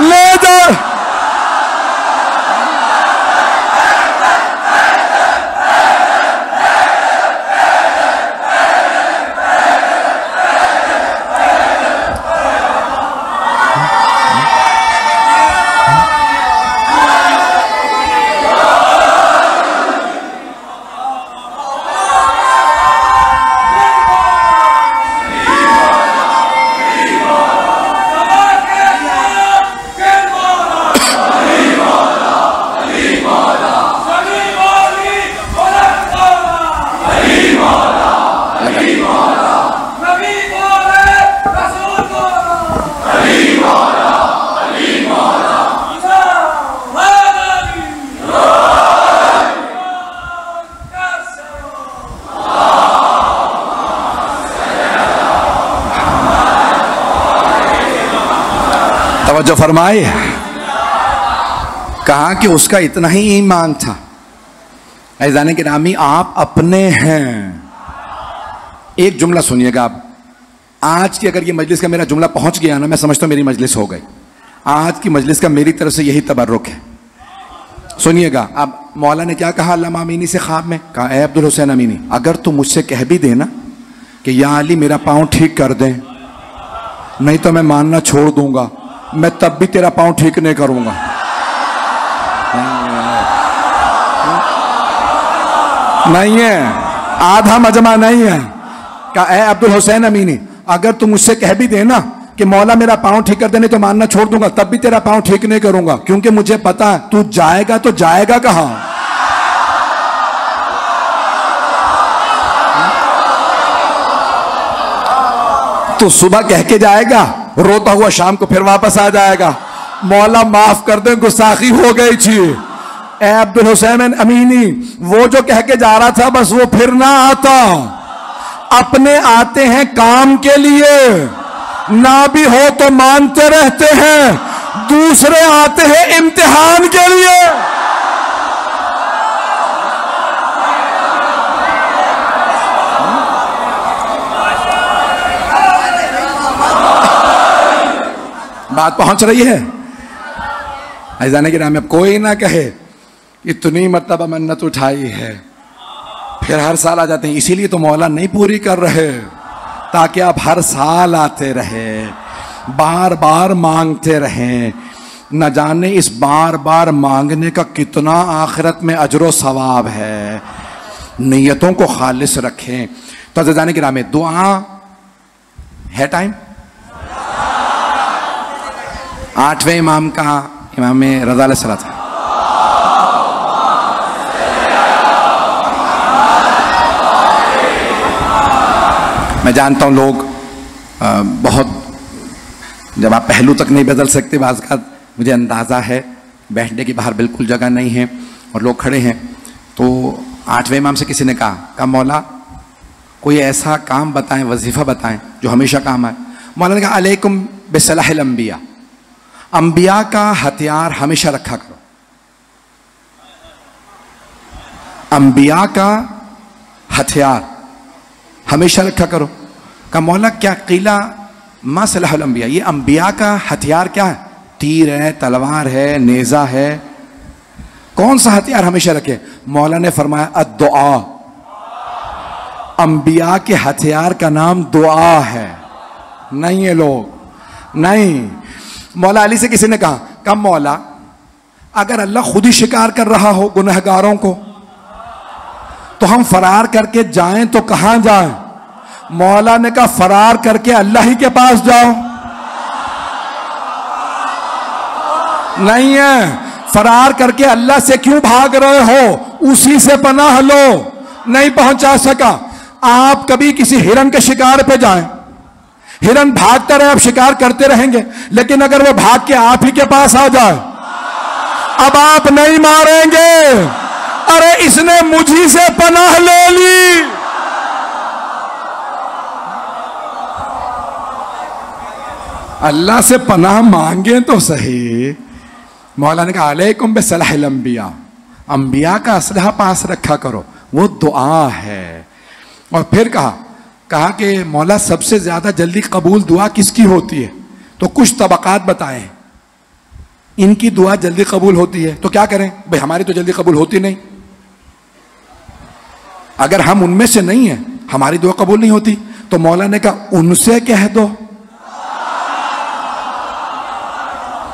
ले जा। तवज्जो फरमाए। कहा कि उसका इतना ही ईमान था। ऐज़ाने गिरामी आप अपने हैं। एक जुमला सुनिएगा आप, आज की अगर ये मजलिस का मेरा जुमला पहुंच गया ना, मैं समझता हूं मेरी मजलिस हो गई। आज की मजलिस का मेरी तरफ से यही तबर्रुक है सुनिएगा, अब मौला ने क्या कहा अल्लामा अमीनी से ख्वाब में? कहा, ए अब्दुल हुसैन अमीनी, अगर तू मुझसे कह भी देना कि या अली मेरा पाँव ठीक कर दें, नहीं तो मैं मानना छोड़ दूंगा, मैं तब भी तेरा पाँव ठीक नहीं करूंगा। नहीं है, आधा मजमा नहीं है। कहा, ए अब्दुल हुसैन अमीनी, अगर तू मुझसे कह भी देना कि मौला मेरा पाँव ठीक कर देने तो मानना छोड़ दूंगा, तब भी तेरा पाँव ठीक नहीं करूंगा, क्योंकि मुझे पता है तू जाएगा तो जाएगा कहां? तू सुबह कह के जाएगा, रोता हुआ शाम को फिर वापस आ जाएगा। मौला माफ कर दे, गुस्ताखी हो गई थी। ए अब्दुल हुसैन अमीनी, वो जो कह के जा रहा था बस वो फिर ना आता। अपने आते हैं काम के लिए, ना भी हो तो मानते रहते हैं, दूसरे आते हैं इम्तिहान के लिए। बात पहुंच रही है? ऐजाने के नाम, अब कोई ना कहे इतनी मरतबा मन्नत उठाई है, फिर हर साल आ जाते हैं। इसीलिए तो मौला नहीं पूरी कर रहे, ताकि आप हर साल आते रहे, बार बार मांगते रहें। न जाने इस बार बार मांगने का कितना आखिरत में अजर सवाब है। नीयतों को खालिस रखें। तो अज़ीज़ान किराम, दुआ है टाइम 8वें इमाम का, इमाम रज़ा अलैहिस्सलाम था। मैं जानता हूँ लोग बहुत, जब आप पहलू तक नहीं बदल सकते, बाज़ का मुझे अंदाज़ा है, बैठने की बाहर बिल्कुल जगह नहीं है और लोग खड़े हैं। तो 8वें इमाम से किसी ने कहा मौला कोई ऐसा काम बताएं, वजीफ़ा बताएं जो हमेशा काम आए। मौला ने कहा, अलैकुम बिसलाहिल अंबिया, अंबिया का हथियार हमेशा रखा करो। अंबिया का हथियार हमेशा रखा करो। का मौला क्या कीला मा सलाहुल अंबिया, ये अंबिया का हथियार क्या है? तीर है, तलवार है, नेजा है, कौन सा हथियार हमेशा रखे? मौला ने फरमाया अद्दुआ। अंबिया के हथियार का नाम दुआ है। नहीं है लोग, नहीं। मौला अली से किसी ने कहा मौला अगर अल्लाह खुद ही शिकार कर रहा हो गुनहगारों को, तो हम फरार करके जाएं तो कहां जाएं? मौला ने कहा, फरार करके अल्लाह ही के पास जाओ। नहीं है, फरार करके अल्लाह से क्यों भाग रहे हो? उसी से पनाह लो। नहीं पहुंचा सका, आप कभी किसी हिरन के शिकार पे जाएं, हिरन भागता रहे, आप शिकार करते रहेंगे, लेकिन अगर वो भाग के आप ही के पास आ जाए, अब आप नहीं मारेंगे। अरे इसने मुझी से पनाह ले ली। अल्लाह से पनाह मांगे तो सही। मौला ने कहा, अलैकुम बिसलाहिल अंबिया, अंबिया का असलहा पास रखा करो, वो दुआ है। और फिर कहा कि मौला सबसे ज्यादा जल्दी कबूल दुआ किसकी होती है? तो कुछ तबकात बताएं, इनकी दुआ जल्दी कबूल होती है। तो क्या करें भाई, हमारी तो जल्दी कबूल होती नहीं। अगर हम उनमें से नहीं है, हमारी दुआ कबूल नहीं होती, तो मौला ने कहा उनसे कह दो।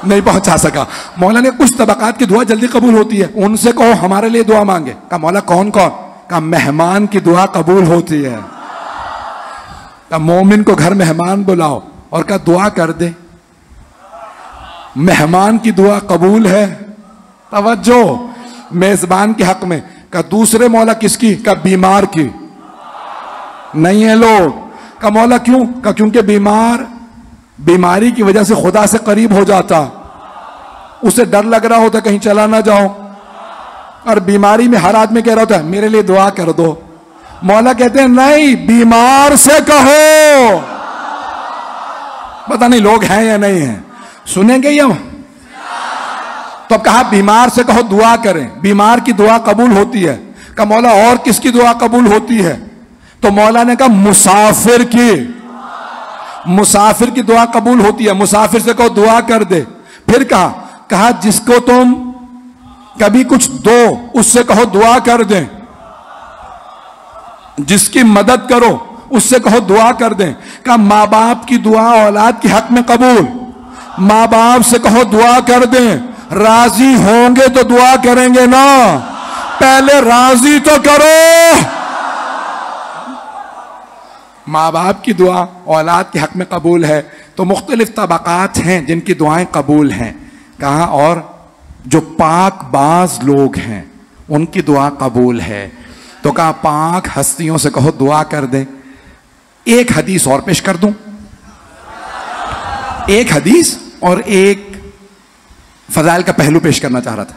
नहीं पहुंचा सका। मौला ने कुछ तबकात की दुआ जल्दी कबूल होती है, उनसे कहो हमारे लिए दुआ मांगे। कहा मौला कौन कौन? कहा मेहमान की दुआ कबूल होती है। कहा मोमिन को घर मेहमान बुलाओ और कहा दुआ कर दे, मेहमान की दुआ कबूल है। तवज्जो, मेजबान के हक में। का दूसरे मौला किसकी? का बीमार की। नहीं है लोग। का मौला क्यों? का क्योंकि बीमार बीमारी की वजह से खुदा से करीब हो जाता, उसे डर लग रहा होता कहीं चला ना जाओ, और बीमारी में हर आदमी कह रहा होता है मेरे लिए दुआ कर दो। मौला कहते हैं नहीं, बीमार से कहो। पता नहीं लोग हैं या नहीं है, सुनेंगे या? तो अब कहा बीमार से कहो दुआ करें, बीमार की दुआ कबूल होती है। कहा मौला और किसकी दुआ कबूल होती है? तो मौला ने कहा मुसाफिर की, मुसाफिर की दुआ कबूल होती है, मुसाफिर से कहो दुआ कर दे। फिर कहा जिसको तुम कभी कुछ दो, उससे कहो दुआ कर दें। जिसकी मदद करो उससे कहो दुआ कर दें। कहा माँ बाप की दुआ औलाद के हक में कबूल। माँ बाप से कहो दुआ कर दें, राजी होंगे तो दुआ करेंगे ना, पहले राजी तो करो। माँ बाप की दुआ औलाद के हक में कबूल है, तो मुख्तलिफ तबकात हैं जिनकी दुआएं कबूल हैं। कहा और जो पाक बाज लोग हैं उनकी दुआ कबूल है। तो कहा पाक हस्तियों से कहो दुआ कर दे। एक हदीस और पेश कर दूं, एक हदीस और एक फजाइल का पहलू पेश करना चाह रहा था,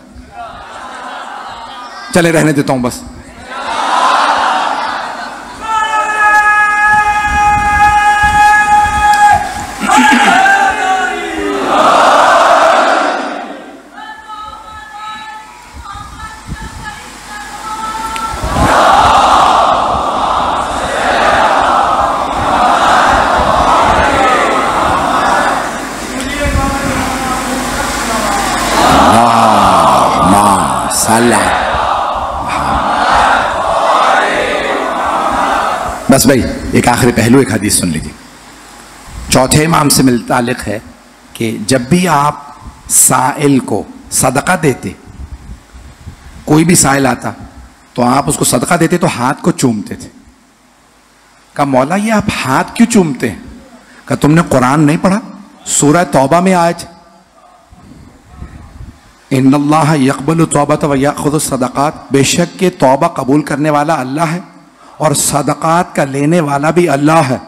चले रहने देता हूं बस। बस भाई एक आखिरी पहलू, एक हदीस सुन लीजिए। चौथे इमाम से मुतालिक है कि जब भी आप साइल को सदका देते, कोई भी साइल आता तो आप उसको सदका देते तो हाथ को चूमते थे। कहा मौला ये आप हाथ क्यों चूमते हैं? कहा तुमने कुरान नहीं पढ़ा? सूरह तौबा में आज इन्नल्लाह यक़बलु तौबत व यअख़ुज़ु सदक़ात, बेशक के तौबा कबूल करने वाला अल्लाह है और सदक़ात का लेने वाला भी अल्लाह है।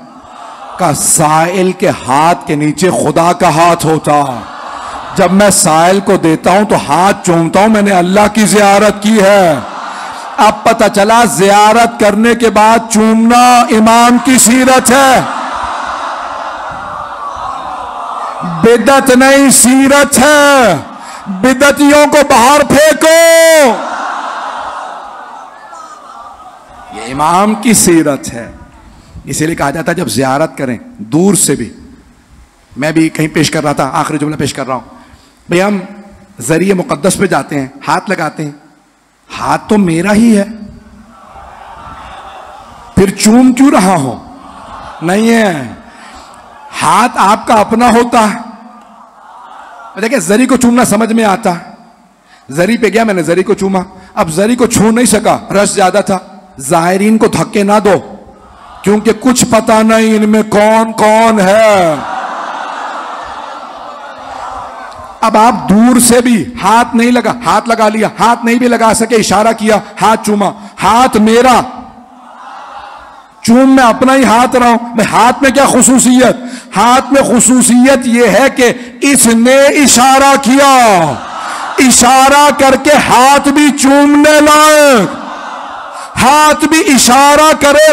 का साइल के हाथ के नीचे खुदा का हाथ होता। जब मैं साइल को देता हूं तो हाथ चूमता हूं, मैंने अल्लाह की ज़ियारत की है। अब पता चला ज़ियारत करने के बाद चूमना इमाम की सीरत है, बिदअत नहीं सीरत है। बिदअतियों को बाहर फेंको, ये इमाम की सीरत है। इसीलिए कहा जाता है जब ज़ियारत करें दूर से भी, मैं भी कहीं पेश कर रहा था, आखिरी जुमला पेश कर रहा हूं भाई, हम जरिए मुकद्दस पे जाते हैं, हाथ लगाते हैं, हाथ तो मेरा ही है, फिर चूम क्यों रहा हो? नहीं है, हाथ आपका अपना होता है। देखिए जरी को चूमना समझ में आता, जरी पे गया, मैंने जरी को चूमा, अब जरी को छू नहीं सका, रस ज्यादा था। जायरीन को धक्के ना दो, क्योंकि कुछ पता नहीं इनमें कौन कौन है। अब आप दूर से भी हाथ नहीं लगा, हाथ लगा लिया, हाथ नहीं भी लगा सके, इशारा किया, हाथ चूमा, हाथ मेरा, चूम मैं अपना ही हाथ रहा हूं। मैं हाथ में क्या खुसूसियत? हाथ में खुसूसियत यह है कि इसने इशारा किया, इशारा करके हाथ भी चूमने लायक, हाथ भी इशारा करे,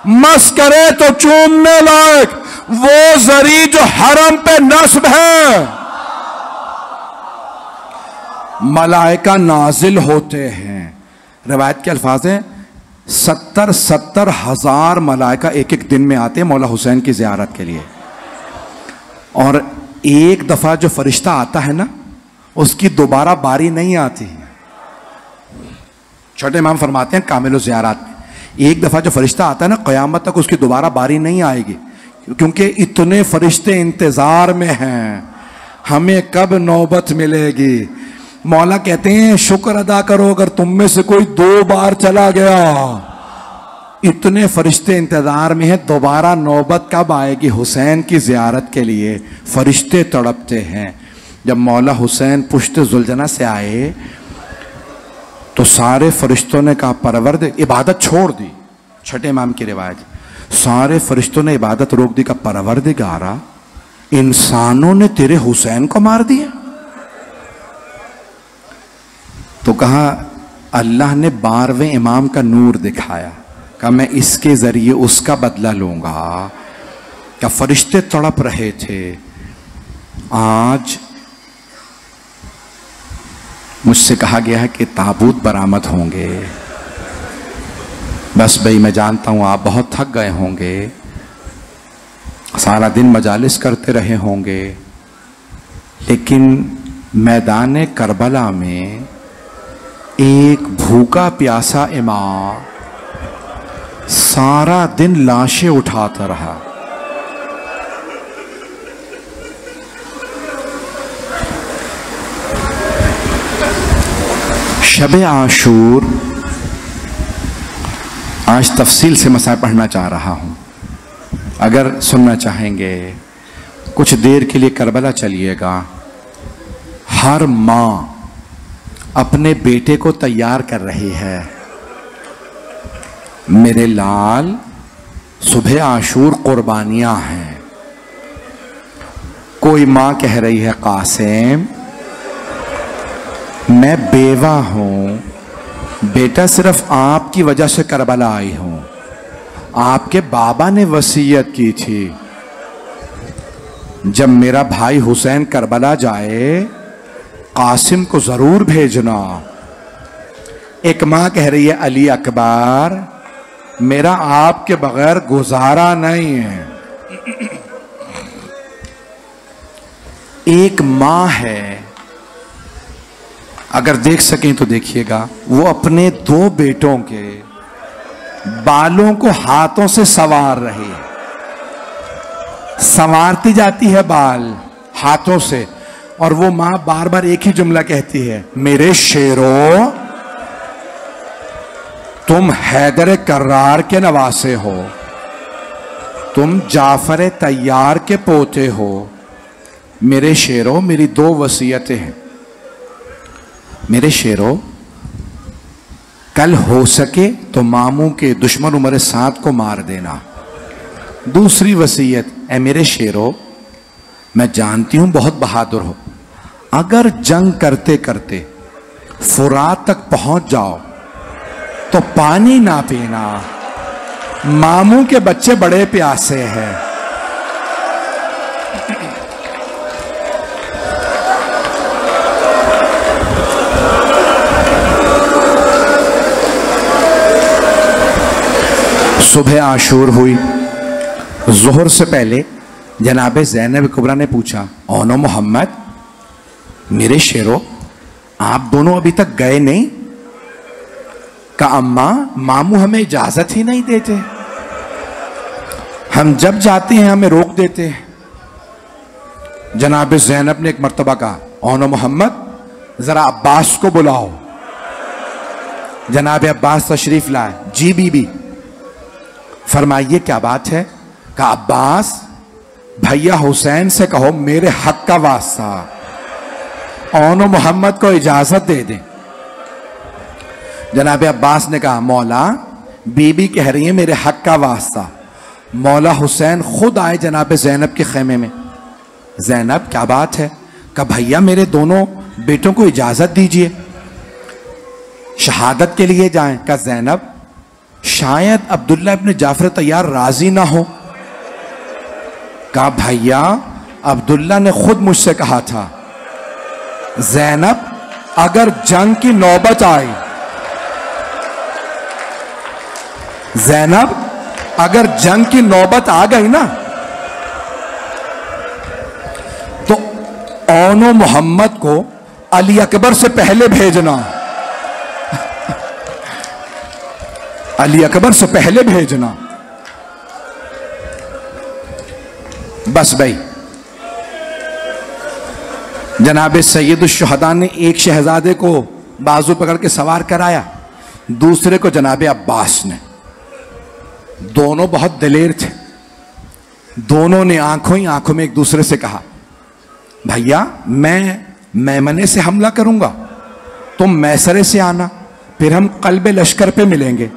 मस करे तो चूमने लायक, वो जरी जो हरम पे नस्ब है। मलाइका नाजिल होते हैं, रिवायत के अल्फाज हैं 70 हजार मलाइका एक एक दिन में आते हैं मौला हुसैन की ज़ियारत के लिए। और एक दफ़ा जो फरिश्ता आता है ना, उसकी दोबारा बारी नहीं आती। छोटे इमाम फरमाते हैं कामिल ज़ियारत में, एक दफ़ा जो फरिश्ता आता है ना, क़यामत तक उसकी दोबारा बारी नहीं आएगी, क्योंकि इतने फरिश्ते इंतज़ार में हैं हमें कब नौबत मिलेगी। मौला कहते हैं शुक्र अदा करो अगर तुम में से कोई 2 बार चला गया। इतने फरिश्ते इंतजार में हैं, दोबारा नौबत कब आएगी हुसैन की ज़ियारत के लिए। फरिश्ते तड़पते हैं। जब मौला हुसैन पुश्त जुलजना से आए तो सारे फरिश्तों ने कहा परवरदिगार, इबादत छोड़ दी, छठे इमाम की रिवायत, सारे फरिश्तों ने इबादत रोक दी। का परवरदिगारा, इंसानों ने तेरे हुसैन को मार दिया? तो कहा अल्लाह ने 12वें इमाम का नूर दिखाया, कहा मैं इसके जरिए उसका बदला लूंगा। क्या फरिश्ते तड़प रहे थे। आज मुझसे कहा गया है कि ताबूत बरामद होंगे। बस भाई मैं जानता हूं आप बहुत थक गए होंगे, सारा दिन मजालिस करते रहे होंगे, लेकिन मैदान करबला में एक भूखा प्यासा इमाम सारा दिन लाशें उठाता रहा। शब आशूर, आज तफसील से मसाइल पढ़ना चाह रहा हूं। अगर सुनना चाहेंगे कुछ देर के लिए करबला चलिएगा। हर माँ अपने बेटे को तैयार कर रही है। मेरे लाल, सुबह आशूर कुर्बानियां हैं। कोई माँ कह रही है कासिम मैं बेवा हूं, बेटा सिर्फ आपकी वजह से करबला आई हूं। आपके बाबा ने वसीयत की थी जब मेरा भाई हुसैन करबला जाए कासिम को जरूर भेजना। एक मां कह रही है अली अकबर मेरा आपके बगैर गुजारा नहीं है। एक मां है, अगर देख सकें तो देखिएगा, वो अपने 2 बेटों के बालों को हाथों से संवार रही है। संवारती जाती है बाल हाथों से, और वो मां बार बार एक ही जुमला कहती है, मेरे शेरों तुम हैदर कर्रार के नवासे हो, तुम जाफर तैयार के पोते हो। मेरे शेरों मेरी 2 वसीयतें हैं। मेरे शेरों कल हो सके तो मामू के दुश्मन उमर साद को मार देना। दूसरी वसीयत, ऐ मेरे शेरों मैं जानती हूं बहुत बहादुर हो, अगर जंग करते करते फुरात तक पहुंच जाओ तो पानी ना पीना, मामू के बच्चे बड़े प्यासे हैं। सुबह आशूर हुई। जोहर से पहले जनाब ज़ैनब कुबरा ने पूछा, ओनो मोहम्मद मेरे शेरों आप दोनों अभी तक गए नहीं? का अम्मा मामू हमें इजाजत ही नहीं देते, हम जब जाते हैं हमें रोक देते हैं। जनाब ज़ैनब ने एक मर्तबा कहा, ओनो मोहम्मद जरा अब्बास को बुलाओ। जनाब अब्बास तशरीफ लाए। जी बीबी। फरमाइए क्या बात है? का अब्बास भैया हुसैन से कहो मेरे हक का वास्ता ओनो मोहम्मद को इजाजत दे दें। जनाब अब्बास ने कहा, मौला बीबी कह रही है मेरे हक का वास्ता। मौला हुसैन खुद आए जनाब ज़ैनब के खेमे में। ज़ैनब क्या बात है? का भैया मेरे दोनों बेटों को इजाजत दीजिए, शहादत के लिए जाएं। का ज़ैनब शायद अब्दुल्ला इब्न जाफर तैयार राजी ना हो। कहा भैया अब्दुल्ला ने खुद मुझसे कहा था, ज़ैनब अगर जंग की नौबत आई, ज़ैनब अगर जंग की नौबत आ गई ना तो ओनो मोहम्मद को अली अकबर से पहले भेजना, अली अकबर से पहले भेजना। बस भाई जनाब सैयदुश्शुहदा ने एक शहजादे को बाजू पकड़ के सवार कराया, दूसरे को जनाब अब्बास ने। दोनों बहुत दिलेर थे। दोनों ने आंखों ही आंखों में एक दूसरे से कहा, भैया मैं मैमने से हमला करूंगा, तुम मैसरे से आना, फिर हम कल्बे लश्कर पे मिलेंगे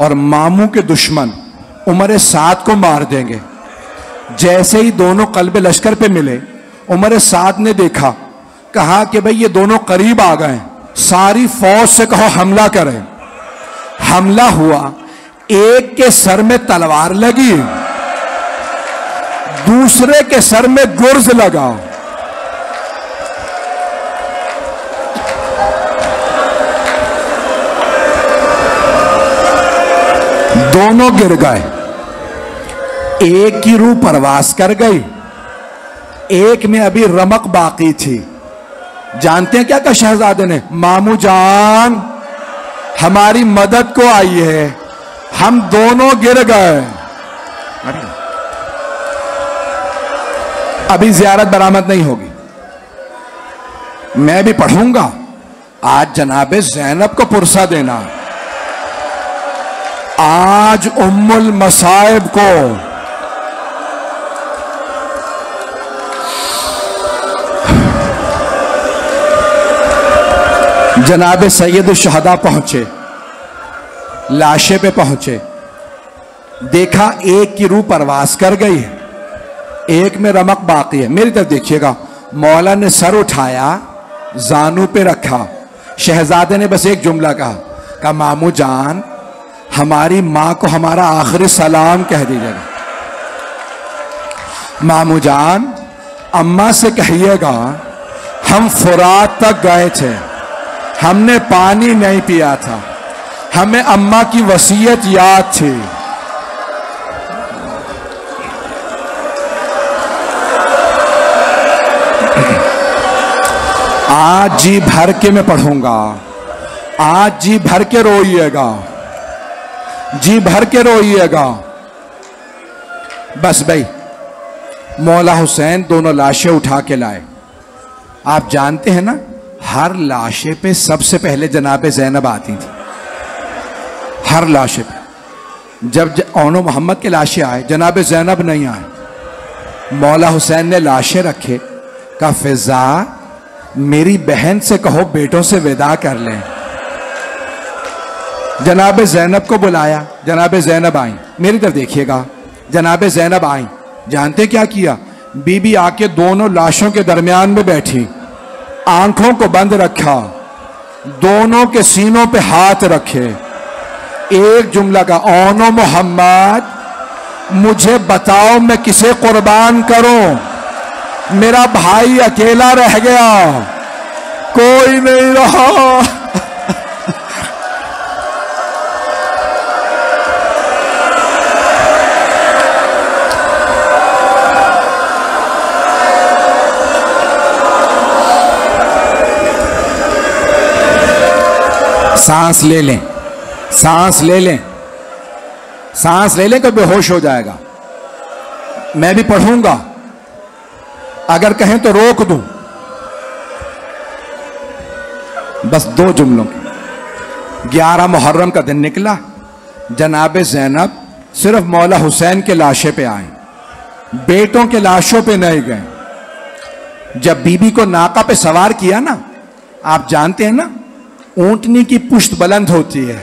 और मामू के दुश्मन उमर साद को मार देंगे। जैसे ही दोनों कल्बे लश्कर पे मिले, उमर साद ने देखा, कहा कि भाई ये दोनों करीब आ गए, सारी फौज से कहो हमला करें। हमला हुआ, एक के सर में तलवार लगी, दूसरे के सर में गुर्ज लगा। दोनों गिर गए। एक की रूह परवास कर गई, एक में अभी रमक बाकी थी। जानते हैं क्या कहा शहजादे ने? मामू जान हमारी मदद को आई है, हम दोनों गिर गए। अभी जियारत बरामद नहीं होगी, मैं भी पढ़ूंगा। आज जनाबे ज़ैनब को पुरसा देना, आज उम्मुल मसाइब को जनाबे सैयद शहदा पहुंचे, लाशे पे पहुंचे, देखा एक की रूह परवास कर गई है, एक में रमक बाकी है। मेरी तरफ देखिएगा, मौला ने सर उठाया, जानू पे रखा, शहजादे ने बस एक जुमला कहा मामू जान हमारी मां को हमारा आखिरी सलाम कह दीजिएगा। मामू जान अम्मा से कहिएगा हम फुरात तक गए थे, हमने पानी नहीं पिया था, हमें अम्मा की वसीयत याद थी। आज जी भर के मैं पढ़ूंगा, आज जी भर के रोइएगा, जी भर के रोइएगा। बस भाई मौला हुसैन दोनों लाशें उठा के लाए। आप जानते हैं ना, हर लाशे पे सबसे पहले जनाबे ज़ैनब आती थी, हर लाशे पे। जब ओनो मोहम्मद के लाशें आए, जनाबे ज़ैनब नहीं आए। मौला हुसैन ने लाशें रखे, कहा फिजा मेरी बहन से कहो बेटों से विदा कर लें। जनाबे ज़ैनब को बुलाया, जनाबे ज़ैनब आई। मेरी तरफ देखिएगा, जनाबे ज़ैनब आई, जानते क्या किया? बीबी आके दोनों लाशों के दरमियान में बैठी, आंखों को बंद रखा, दोनों के सीनों पे हाथ रखे, एक जुमला का ओनो मोहम्मद मुझे बताओ मैं किसे कुर्बान करूं? मेरा भाई अकेला रह गया, कोई नहीं रहा। सांस ले लें, सांस ले लें, सांस ले लें, कभी बेहोश हो जाएगा। मैं भी पढ़ूंगा, अगर कहें तो रोक दूं। बस दो जुमलों की। 11 मुहर्रम का दिन निकला, जनाबे ज़ैनब सिर्फ मौला हुसैन के लाशे पे आए, बेटों के लाशों पे नहीं गए। जब बीबी को नाका पे सवार किया ना, आप जानते हैं ना ऊंटनी की पुश्त बुलंद होती है,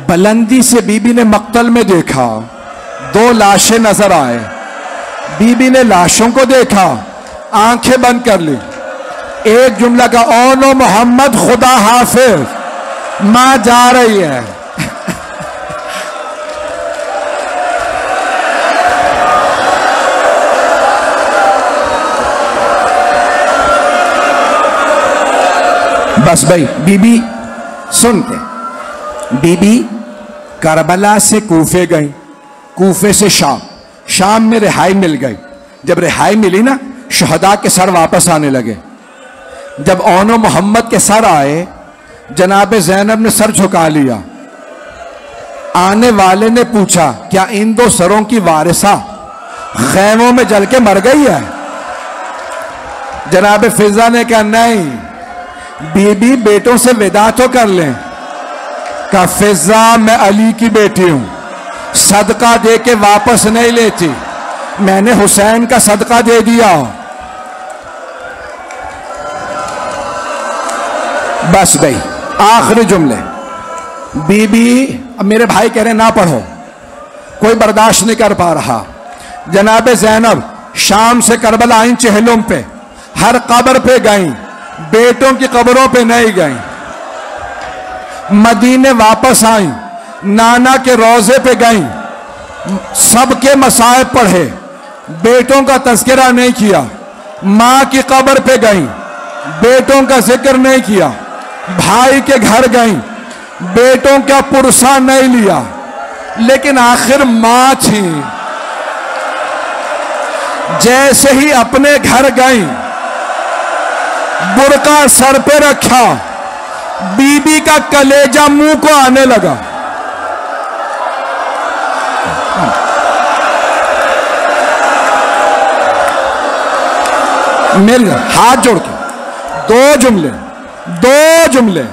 बुलंदी से बीबी ने मक्तल में देखा, 2 लाशें नजर आए। बीबी ने लाशों को देखा, आंखें बंद कर ली, एक जुमला का ओनो मोहम्मद खुदा हाफिज, मां जा रही है। बस भाई बीबी सुनते, बीबी करबला से कूफे गई, कूफे से शाम, शाम में रिहाई मिल गई। जब रिहाई मिली ना, शहदा के सर वापस आने लगे। जब ओनो मोहम्मद के सर आए, जनाबे ज़ैनब ने सर झुका लिया। आने वाले ने पूछा क्या इन 2 सरों की वारिसा खैमों में जल के मर गई है? जनाबे फिजा ने कहा नहीं, बीबी बेटों से विदा तो कर लें। कहा फिजा मैं अली की बेटी हूं, सदका दे के वापस नहीं लेती, मैंने हुसैन का सदका दे दिया। बस भाई आखिरी जुमले। बीबी, अब मेरे भाई कह रहे ना पढ़ो, कोई बर्दाश्त नहीं कर पा रहा। जनाबे ज़ैनब शाम से करबला आई, चहलुम पे हर कब्र पे गई, बेटों की कब्रों पे नहीं गई। मदीने वापस आई, नाना के रोजे पे गई, सबके मसाइब पढ़े, बेटों का तज़किरा नहीं किया। माँ की कब्र पे गई, बेटों का जिक्र नहीं किया। भाई के घर गई, बेटों का पुरसा नहीं लिया। लेकिन आखिर माँ थी, जैसे ही अपने घर गई, बुर्का सर पे रखा, बीबी का कलेजा मुंह को आने लगा। मेरे हाथ जोड़ के दो जुमले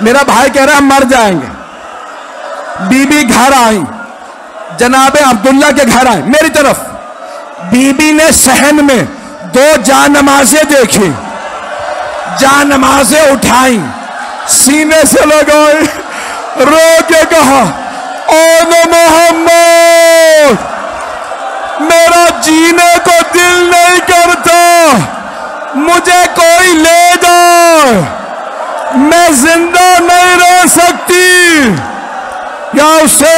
मेरा भाई कह रहा है मर जाएंगे। बीबी घर आई, जनाबे अब्दुल्ला के घर आए मेरी तरफ। बीबी ने सहन में 2 जानमाज़ें देखी, जानमाज़ें उठाई, सीने से लगाई, रो के कहा ओ मोहम्मद, मेरा जीने को दिल नहीं करता, मुझे कोई ले जाए, मैं जिंदा नहीं रह सकती। या उसे